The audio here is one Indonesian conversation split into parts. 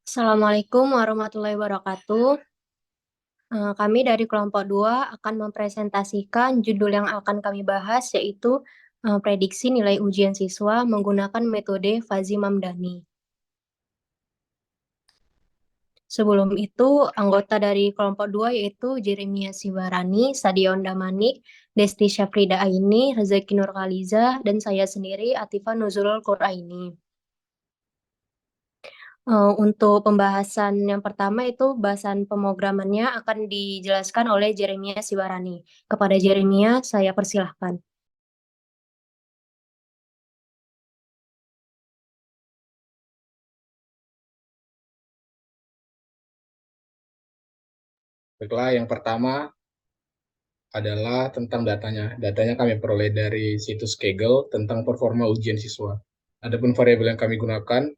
Assalamualaikum warahmatullahi wabarakatuh. Kami dari kelompok 2 akan mempresentasikan judul yang akan kami bahas yaitu prediksi nilai ujian siswa menggunakan metode Fuzzy Mamdani. Sebelum itu, anggota dari kelompok 2 yaitu Jeremia Sibarani, Sadion Damanik, Desti Syafrida Aini, Rezeki Nurkaliza, dan saya sendiri Atifah Nuzulul Quraini. Untuk pembahasan yang pertama itu bahasan pemrogramannya akan dijelaskan oleh Jeremia Sibarani. Kepada Jeremia, saya persilahkan. Baiklah, yang pertama adalah tentang datanya. Datanya kami peroleh dari situs Kaggle tentang performa ujian siswa. Adapun variabel yang kami gunakan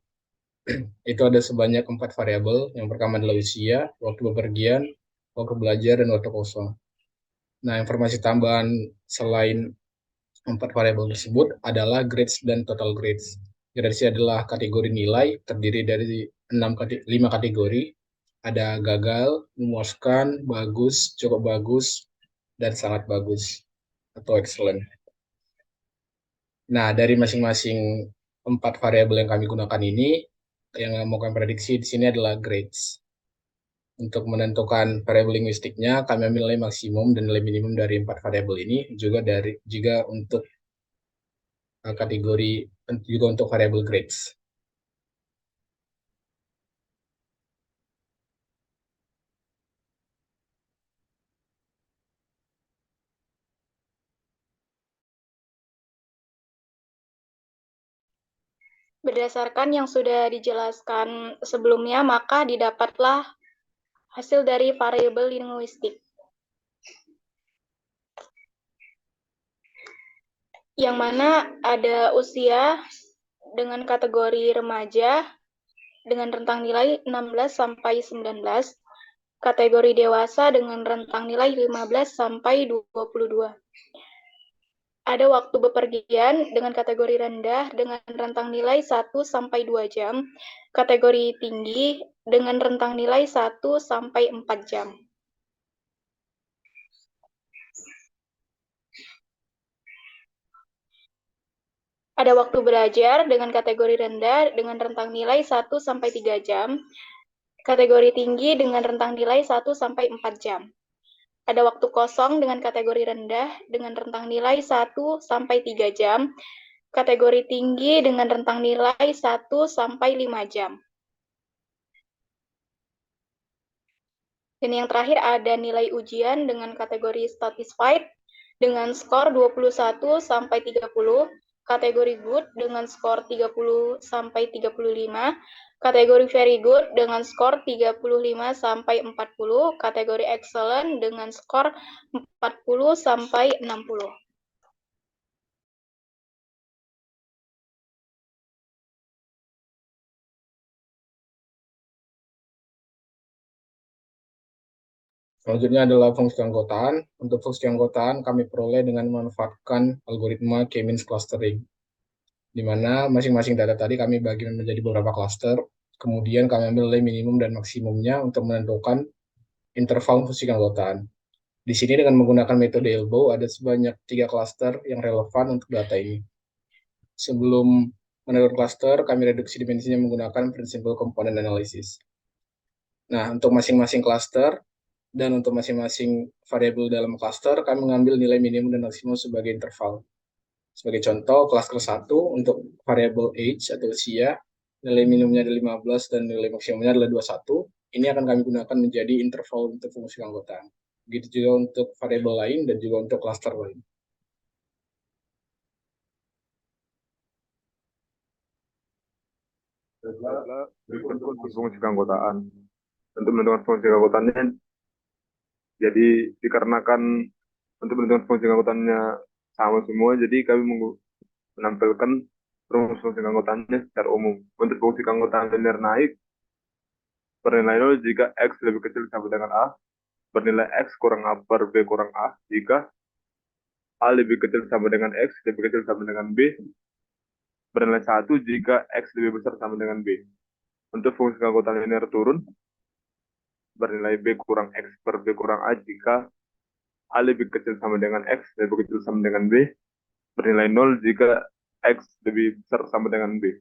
itu ada sebanyak 4 variabel. Yang pertama adalah usia, waktu bepergian, waktu belajar, dan waktu kosong. Nah, informasi tambahan selain 4 variabel tersebut adalah grades dan total grades. Grades adalah kategori nilai, terdiri dari 5 kategori. Ada gagal, memuaskan, bagus, cukup bagus, dan sangat bagus atau excellent. Nah, dari masing-masing 4 variabel yang kami gunakan ini, yang mau kami prediksi di sini adalah grades. Untuk menentukan variabel linguistiknya, kami ambil nilai maksimum dan nilai minimum dari 4 variabel ini, juga untuk kategori, juga untuk variabel grades. Berdasarkan yang sudah dijelaskan sebelumnya, maka didapatlah hasil dari variabel linguistik, yang mana ada usia dengan kategori remaja dengan rentang nilai 16 sampai 19, kategori dewasa dengan rentang nilai 15 sampai 22. Ada waktu bepergian dengan kategori rendah dengan rentang nilai 1 sampai 2 jam, kategori tinggi dengan rentang nilai 1 sampai 4 jam. Ada waktu belajar dengan kategori rendah dengan rentang nilai 1 sampai 3 jam, kategori tinggi dengan rentang nilai 1 sampai 4 jam. Ada waktu kosong dengan kategori rendah dengan rentang nilai 1 sampai 3 jam, kategori tinggi dengan rentang nilai 1 sampai 5 jam. Dan yang terakhir ada nilai ujian dengan kategori satisfied dengan skor 21 sampai 30, kategori good dengan skor 30 sampai 35, kategori very good dengan skor 35 sampai 40, kategori excellent dengan skor 40 sampai 60. Selanjutnya adalah fungsi keanggotaan. Untuk fungsi keanggotaan kami peroleh dengan memanfaatkan algoritma K-means clustering, di mana masing-masing data tadi kami bagi menjadi beberapa cluster. Kemudian kami ambil nilai minimum dan maksimumnya untuk menentukan interval fungsi keanggotaan. Di sini dengan menggunakan metode elbow ada sebanyak 3 cluster yang relevan untuk data ini. Sebelum menentukan cluster, kami reduksi dimensinya menggunakan principal component analysis. Nah, untuk masing-masing cluster dan untuk masing-masing variabel dalam cluster, kami mengambil nilai minimum dan maksimum sebagai interval. Sebagai contoh, cluster 1 untuk variabel age atau usia, nilai minimumnya adalah 15 dan nilai maksimumnya adalah 21. Ini akan kami gunakan menjadi interval untuk fungsi keanggotaan. Begitu juga untuk variabel lain dan juga untuk cluster lain. Berikut fungsi keanggotaan. Untuk menentukan fungsi keanggotaannya, jadi dikarenakan untuk menentukan fungsi keanggotaannya sama semua, jadi kami menampilkan fungsi keanggotaannya secara umum. Untuk fungsi keanggotaan linear naik, bernilai 0 jika X lebih kecil sama dengan A, bernilai X kurang A per B kurang A, jika A lebih kecil sama dengan X, lebih kecil sama dengan B, bernilai 1 jika X lebih besar sama dengan B. Untuk fungsi keanggotaan linear turun bernilai B kurang X per B kurang A jika A lebih kecil sama dengan X, lebih kecil sama dengan B, bernilai 0 jika X lebih besar sama dengan B.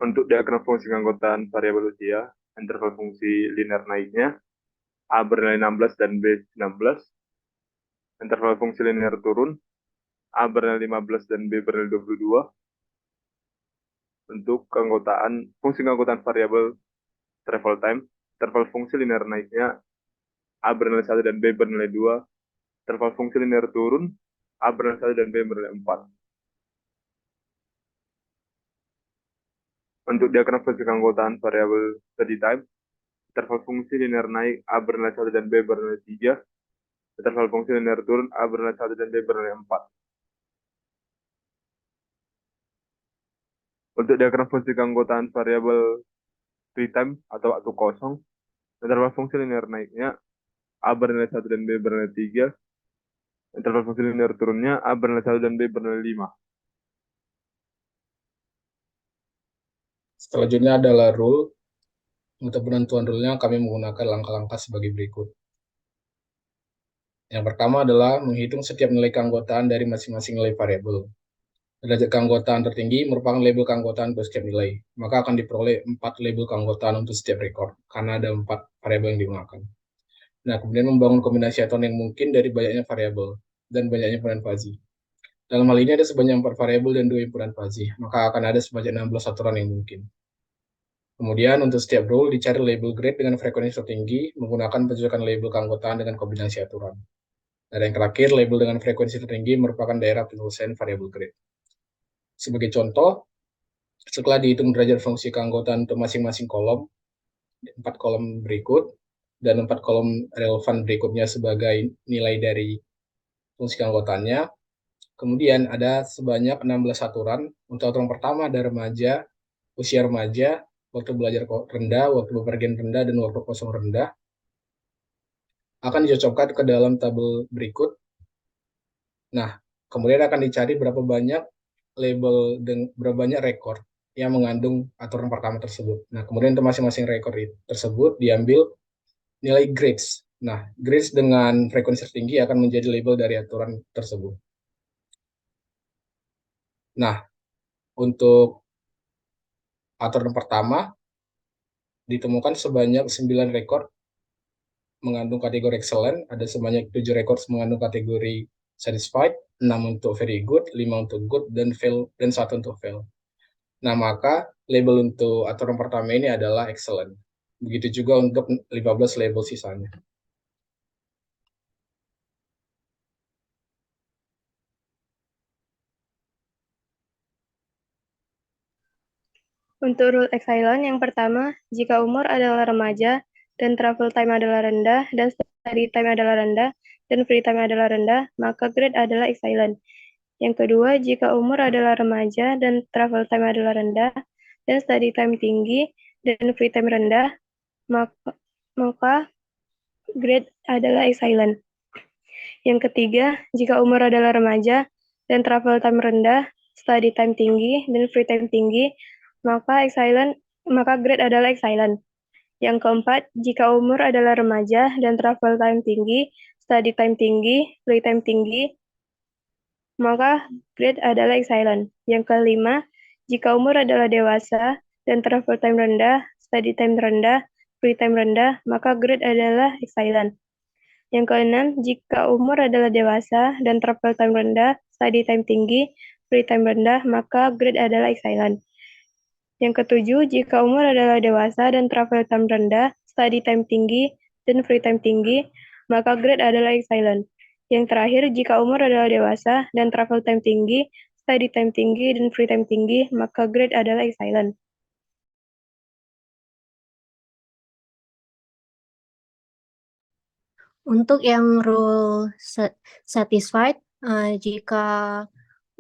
Untuk diagram fungsi keanggotaan variabel usia, interval fungsi linear naiknya, A bernilai 16 dan B 19. Interval fungsi linear turun, A bernilai 15 dan B bernilai 22. Untuk fungsi keanggotaan variabel travel time, interval fungsi linear naiknya, A bernilai 1 dan B bernilai 2. Interval fungsi linear turun, A bernilai 1 dan B bernilai 4. Untuk diagram fungsi keanggotaan variabel study time, interval fungsi linear naik, A bernilai 1 dan B bernilai 3. Interval fungsi linear turun, A bernilai 1 dan B bernilai 4. Untuk diagram fungsi keanggotaan variabel free time atau waktu kosong, interval fungsi linear naiknya, A bernilai 1 dan B bernilai 3. Interval fungsi linear turunnya, A bernilai 1 dan B bernilai 5. Selanjutnya adalah rule. Untuk penentuan rule-nya kami menggunakan langkah-langkah sebagai berikut. Yang pertama adalah menghitung setiap nilai keanggotaan dari masing-masing nilai variabel. Derajat keanggotaan tertinggi merupakan label keanggotaan untuk setiap nilai. Maka akan diperoleh 4 label keanggotaan untuk setiap rekor, karena ada 4 variabel yang digunakan. Nah, kemudian membangun kombinasi aturan yang mungkin dari banyaknya variabel dan banyaknya impunan fuzzy. Dalam hal ini ada sebanyak 4 variabel dan 2 impunan fuzzy, maka akan ada sebanyak 16 aturan yang mungkin. Kemudian untuk setiap rule dicari label grade dengan frekuensi tertinggi menggunakan pencocokan label keanggotaan dengan kombinasi aturan. Dan yang terakhir, label dengan frekuensi tertinggi merupakan daerah penyelesaian variabel grade. Sebagai contoh, setelah dihitung derajat fungsi keanggotaan untuk masing-masing kolom, 4 kolom berikut, dan 4 kolom relevan berikutnya sebagai nilai dari fungsi keanggotaannya, kemudian ada sebanyak 16 aturan. Untuk aturan pertama ada remaja, usia remaja, waktu belajar rendah, waktu bepergian rendah, dan waktu kosong rendah. Akan dicocokkan ke dalam tabel berikut. Nah, kemudian akan dicari berapa banyak label dan berapa banyak rekor yang mengandung aturan pertama tersebut. Nah, kemudian untuk masing-masing rekor tersebut diambil nilai grades. Nah, grades dengan frekuensi tertinggi akan menjadi label dari aturan tersebut. Nah, untuk aturan pertama ditemukan sebanyak 9 rekor mengandung kategori excellent, ada sebanyak 7 rekor mengandung kategori satisfied, 6 untuk very good, 5 untuk good, dan 1 untuk fail. Nah, maka label untuk aturan pertama ini adalah excellent. Begitu juga untuk 15 label sisanya. Untuk rule excellent yang pertama, jika umur adalah remaja dan travel time adalah rendah dan study time adalah rendah dan free time adalah rendah, maka grade adalah excellent. Yang kedua, jika umur adalah remaja dan travel time adalah rendah dan study time tinggi dan free time rendah, maka grade adalah excellent. Yang ketiga, jika umur adalah remaja dan travel time rendah, study time tinggi dan free time tinggi, maka grade adalah excellent. Yang keempat, jika umur adalah remaja dan travel time tinggi, study time tinggi, free time tinggi, maka grade adalah excellent. Yang kelima, jika umur adalah dewasa dan travel time rendah, study time rendah, free time rendah, maka grade adalah excellent. Yang keenam, jika umur adalah dewasa dan travel time rendah, study time tinggi, free time rendah, maka grade adalah excellent. Yang ketujuh, jika umur adalah dewasa dan travel time rendah, study time tinggi, dan free time tinggi, maka grade adalah excellent. Yang terakhir, jika umur adalah dewasa dan travel time tinggi, study time tinggi, dan free time tinggi, maka grade adalah excellent. Untuk yang rule satisfied, jika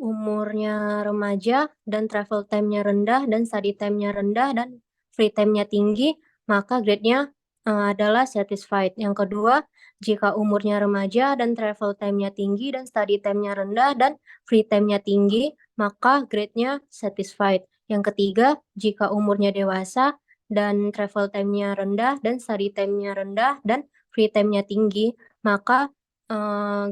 umurnya remaja dan travel time-nya rendah dan study time-nya rendah dan free time-nya tinggi, maka grade-nya adalah satisfied. Yang kedua, jika umurnya remaja dan travel time-nya tinggi dan study time-nya rendah dan free time-nya tinggi, maka grade-nya satisfied. Yang ketiga, jika umurnya dewasa dan travel time-nya rendah dan study time-nya rendah dan free time-nya tinggi, maka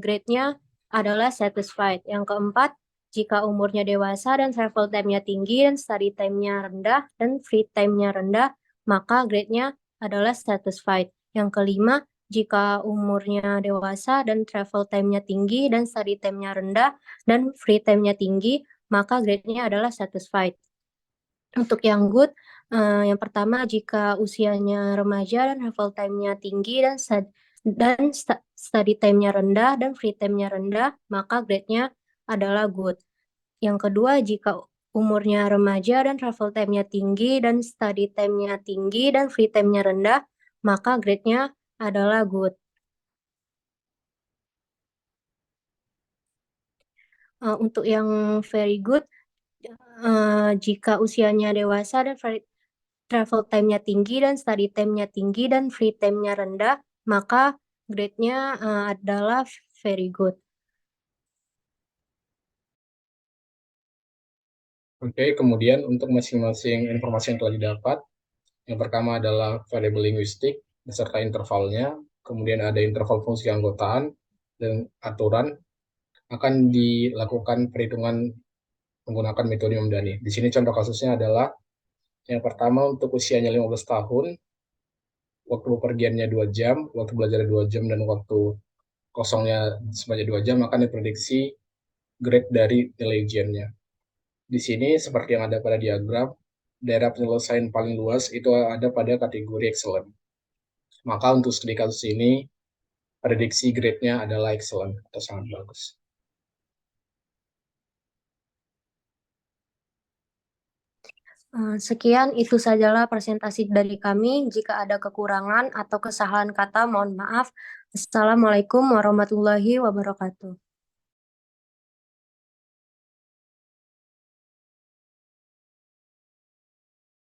grade-nya adalah satisfied. Yang keempat, jika umurnya dewasa dan travel time-nya tinggi dan study time-nya rendah dan free time-nya rendah, maka grade-nya adalah satisfied. Yang kelima, jika umurnya dewasa dan travel time-nya tinggi dan study time-nya rendah dan free time-nya tinggi, maka grade-nya adalah satisfied. Untuk yang good, yang pertama, jika usianya remaja dan travel time-nya tinggi dan study time-nya rendah dan free time-nya rendah, maka grade-nya adalah good. Yang kedua, jika umurnya remaja dan travel time-nya tinggi dan study time-nya tinggi dan free time-nya rendah, maka grade-nya adalah good. Untuk yang very good, jika usianya dewasa dan travel time-nya tinggi dan study time-nya tinggi dan free time-nya rendah, maka grade-nya adalah very good. Oke, kemudian untuk masing-masing informasi yang telah didapat, yang pertama adalah variable linguistik beserta intervalnya, kemudian ada interval fungsi keanggotaan dan aturan, akan dilakukan perhitungan menggunakan metode Mamdani. Di sini contoh kasusnya adalah yang pertama untuk usianya 15 tahun, waktu bepergiannya 2 jam, waktu belajar 2 jam, dan waktu kosongnya sebanyak 2 jam, akan diprediksi grade dari nilai ujiannya. Di sini seperti yang ada pada diagram, daerah penyelesaian paling luas itu ada pada kategori excellent. Maka untuk studi kasus ini, prediksi grade-nya adalah excellent atau sangat bagus. Sekian, itu sajalah presentasi dari kami. Jika ada kekurangan atau kesalahan kata, mohon maaf. Assalamualaikum warahmatullahi wabarakatuh.